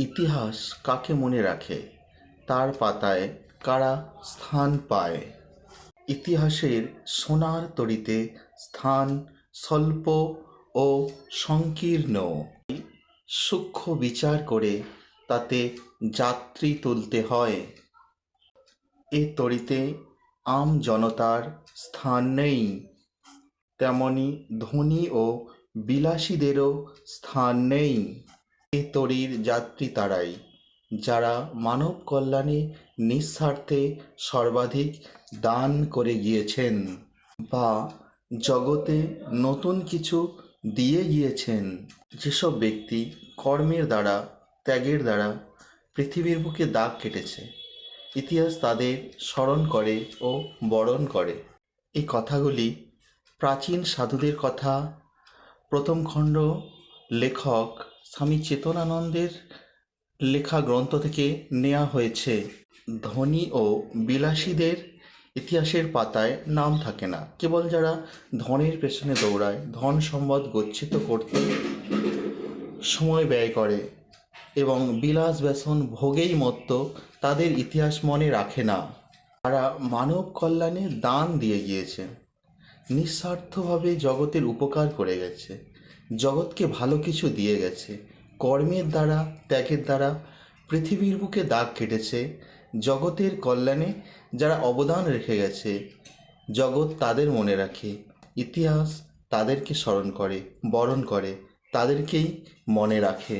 ইতিহাস কাকে মনে রাখে, তার পাতায় কারা স্থান পায়। ইতিহাসের সোনার তরীতে স্থান স্বল্প ও সংকীর্ণ। সূক্ষ্ম বিচার করে তাতে যাত্রী তুলতে হয়। এ তরীতে আম জনতার স্থান নেই, তেমনি ধনী ও বিলাসীদেরও স্থান নেই। এ তরীর যাত্রী তারাই যারা মানব কল্যাণে নিঃস্বার্থে সর্বাধিক দান করে গিয়েছেন বা জগতে নতুন কিছু দিয়ে গিয়েছেন। যেসব ব্যক্তি কর্মের দ্বারা, ত্যাগের দ্বারা পৃথিবীর বুকে দাগ কেটেছে, ইতিহাস তাদের স্মরণ করে ও বরণ করে। এই কথাগুলি প্রাচীন সাধুদের কথা প্রথম খণ্ড লেখক স্বামী চেতনানন্দের লেখা গ্রন্থ থেকে নেওয়া হয়েছে। ধনী ও বিলাসীদের ইতিহাসের পাতায় নাম থাকে না। কেবল যারা ধনের পেছনে দৌড়ায়, ধন সম্পদ গচ্ছিত করতে সময় ব্যয় করে এবং বিলাস ব্যসন ভোগেই মত্ত, তাদের ইতিহাস মনে রাখে না। তারা মানব কল্যাণে দান দিয়ে গিয়েছে, নিঃস্বার্থভাবে জগতের উপকার করে গেছে, জগৎকে ভালো কিছু দিয়ে গেছে, কর্মের দ্বারা, ত্যাগের দ্বারা পৃথিবীর বুকে দাগ কেটেছে। জগতের কল্যাণে যারা অবদান রেখে গেছে, জগৎ তাদের মনে রাখে, ইতিহাস তাদেরকে স্মরণ করে, বরণ করে, তাদেরকেই মনে রাখে।